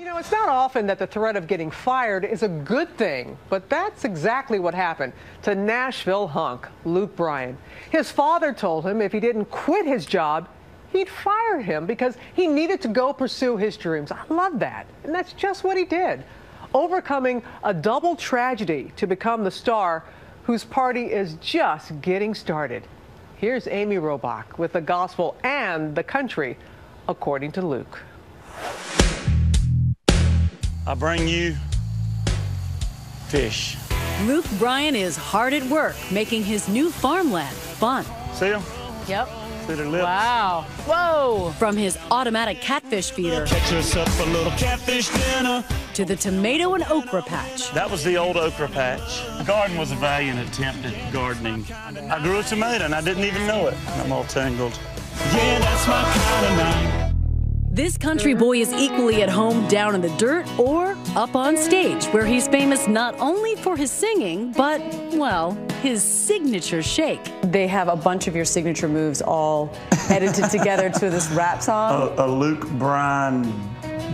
You know, it's not often that the threat of getting fired is a good thing, but that's exactly what happened to Nashville hunk Luke Bryan. His father told him if he didn't quit his job, he'd fire him because he needed to go pursue his dreams. I love that. And that's just what he did, overcoming a double tragedy to become the star whose party is just getting started. Here's Amy Robach with the gospel and the country, according to Luke. I bring you fish. Luke Bryan is hard at work making his new farmland fun. See them? Yep. See their lips? Wow. Whoa. From his automatic catfish feeder Catch us up a little catfish dinner. to the tomato and okra patch. That was the old okra patch. The garden was a valiant attempt at gardening. I grew a tomato and I didn't even know it. I'm all tangled. Yeah, that's my kind of night. This country boy is equally at home down in the dirt or up on stage, where he's famous not only for his singing, but, well, his signature shake. They have a bunch of your signature moves all edited together to this rap song. A Luke Bryan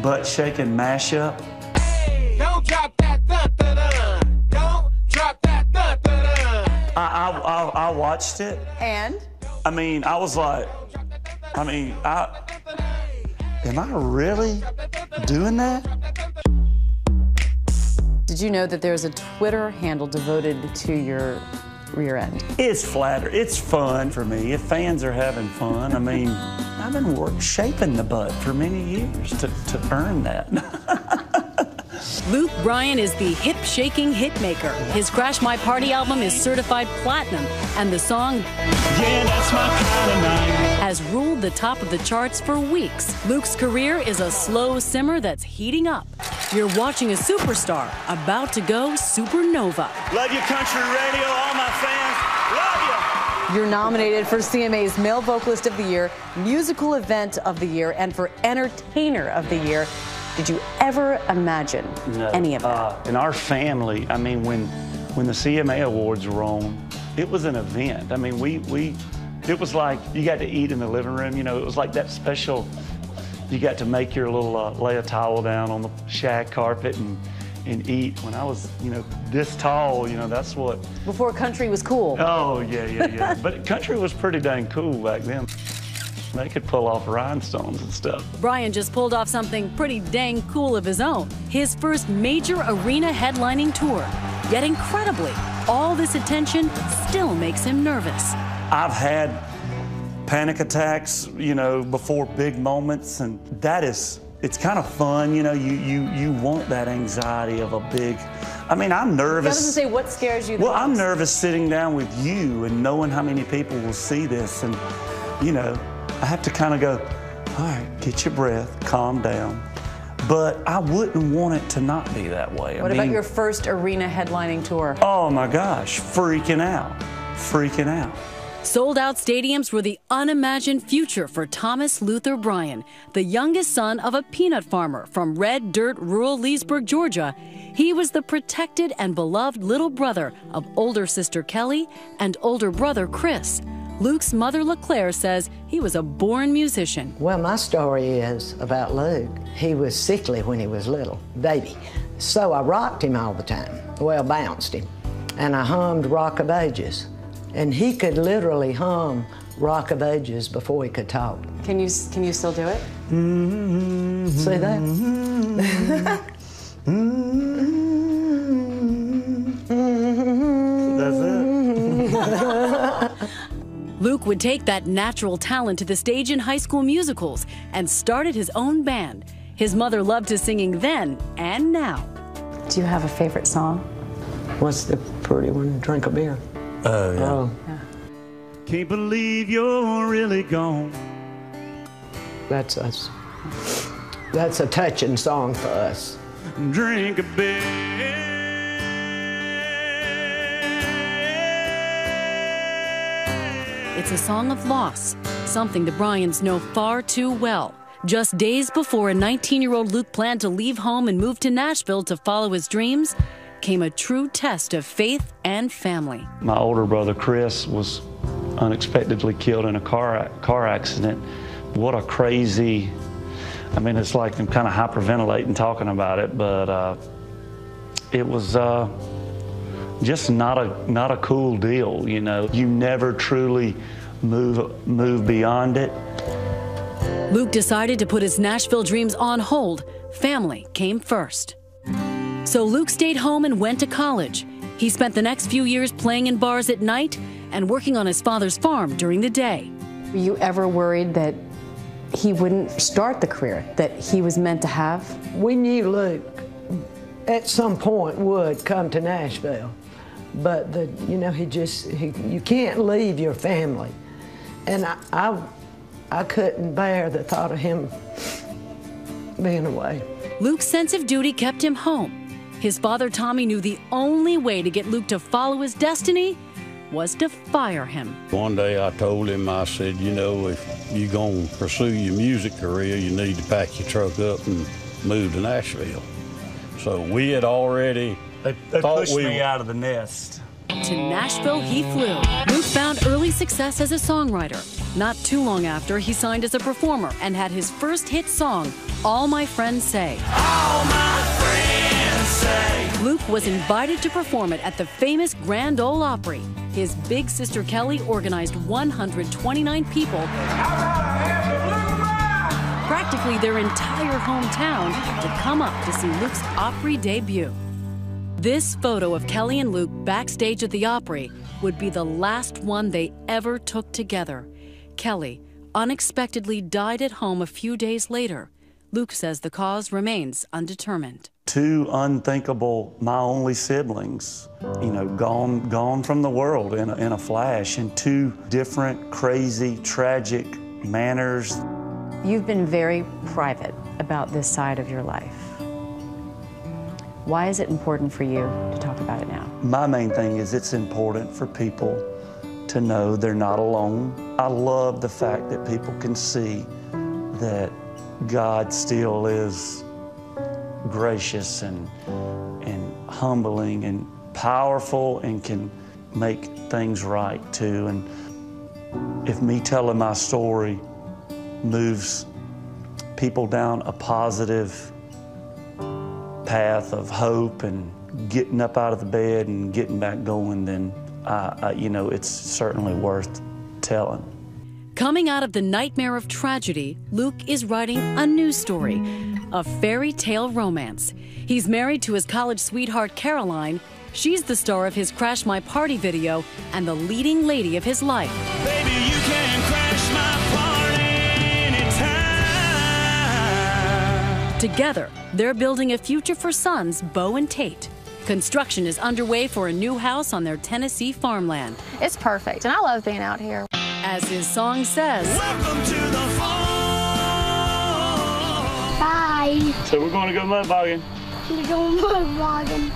butt-shaking mashup. Hey, don't drop that dun-dun-dun. Don't drop that dun-dun-dun. I watched it. And? I mean, I was like, am I really doing that? Did you know that there's a Twitter handle devoted to your rear end? It's flattering. It's fun for me. If fans are having fun, I mean, I've been shaping the butt for many years to earn that. Luke Bryan is the hip-shaking hitmaker. His Crash My Party album is certified platinum, and the song Yeah, that's my kind of night. has ruled the top of the charts for weeks. Luke's career is a slow simmer that's heating up. You're watching a superstar about to go supernova. Love you, country radio, all my fans. Love you. You're nominated for CMA's Male Vocalist of the Year, Musical Event of the Year, and for Entertainer of the Year. Did you ever imagine any of that? In our family, I mean, when the CMA Awards were on, it was an event. I mean, it was like you got to eat in the living room. You know, it was like that special. You got to make your little lay a towel down on the shag carpet and eat. When I was, you know, this tall, you know, that's what. Before country was cool. Oh yeah. But country was pretty dang cool back then. They could pull off rhinestones and stuff. Bryan just pulled off something pretty dang cool of his own. His first major arena headlining tour. Yet incredibly, all this attention still makes him nervous. I've had panic attacks, you know, before big moments, and it's kind of fun, you know, you want that anxiety of a big, I mean, I'm nervous. I was going to say, what scares you the Well, most? I'm nervous sitting down with you and knowing how many people will see this, and, you know, I have to kind of go, all right, get your breath, calm down. But I wouldn't want it to not be that way. What about your first arena headlining tour? Oh my gosh, freaking out. Sold-out stadiums were the unimagined future for Thomas Luther Bryan, the youngest son of a peanut farmer from red dirt rural Leesburg, Georgia. He was the protected and beloved little brother of older sister Kelly and older brother Chris. Luke's mother, LeClaire, says he was a born musician. Well, my story is about Luke. He was sickly when he was little, baby. So I rocked him all the time. Well, bounced him. And I hummed Rock of Ages. And he could literally hum Rock of Ages before he could talk. Can you still do it? See that? That's it. Luke would take that natural talent to the stage in High School Musicals and started his own band. His mother loved his singing then and now. Do you have a favorite song? What's the pretty one? Drink a beer. Oh, yeah. Oh, Yeah. Can't believe you're really gone. that's us. That's a touching song for us. Drink a beer. It's a song of loss, something the Bryans know far too well. Just days before a 19-year-old Luke planned to leave home and move to Nashville to follow his dreams, came a true test of faith and family. My older brother Chris was unexpectedly killed in a car accident. What a crazy I mean, it's like I'm kind of hyperventilating talking about it, but it was just not a cool deal, you know. You never truly move beyond it. Luke decided to put his Nashville dreams on hold. Family came first. So Luke stayed home and went to college. He spent the next few years playing in bars at night and working on his father's farm during the day. Were you ever worried that he wouldn't start the career that he was meant to have? We knew Luke at some point would come to Nashville, but you know, you can't leave your family. And I couldn't bear the thought of him being away. Luke's sense of duty kept him home. His father, Tommy, knew the only way to get Luke to follow his destiny was to fire him. One day I told him, I said, you know, if you're going to pursue your music career, you need to pack your truck up and move to Nashville. So we had already They pushed me out of the nest. To Nashville he flew. Luke found early success as a songwriter. Not too long after, he signed as a performer and had his first hit song, All My Friends Say. All my friends say. Luke was invited to perform it at the famous Grand Ole Opry. His big sister Kelly organized 129 people, practically their entire hometown, to come up to see Luke's Opry debut. This photo of Kelly and Luke backstage at the Opry would be the last one they ever took together. Kelly unexpectedly died at home a few days later. Luke says the cause remains undetermined. Two unthinkable, my only siblings, you know, gone from the world in a flash, in two different, crazy, tragic manners. You've been very private about this side of your life. Why is it important for you to talk about it now? My main thing is it's important for people to know they're not alone. I love the fact that people can see that God still is gracious and humbling and powerful and can make things right too. And if me telling my story moves people down a positive path of hope and getting up out of the bed and getting back going, then you know, it's certainly worth telling. Coming out of the nightmare of tragedy, Luke is writing a new story, a fairy tale romance. He's married to his college sweetheart, Caroline. She's the star of his Crash My Party video and the leading lady of his life. Baby, you can crash my party anytime. Together, they're building a future for sons, Bo and Tate. Construction is underway for a new house on their Tennessee farmland. It's perfect, and I love being out here. As his song says, Welcome to the farm. Bye. So we're going to go mud bogging. You're going mud bogging.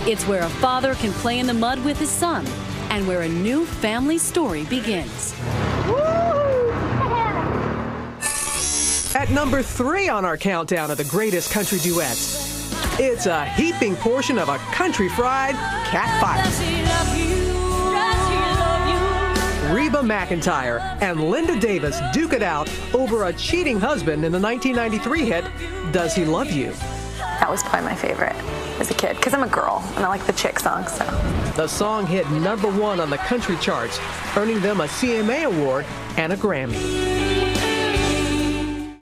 it's where a father can play in the mud with his son and where a new family story begins. At number 3 on our countdown of the greatest country duets, it's a heaping portion of a country fried cat fight. Reba McEntire and Linda Davis duke it out over a cheating husband in the 1993 hit, Does He Love You? That was probably my favorite as a kid, because I'm a girl and I like the chick songs. So. The song hit #1 on the country charts, earning them a CMA award and a Grammy.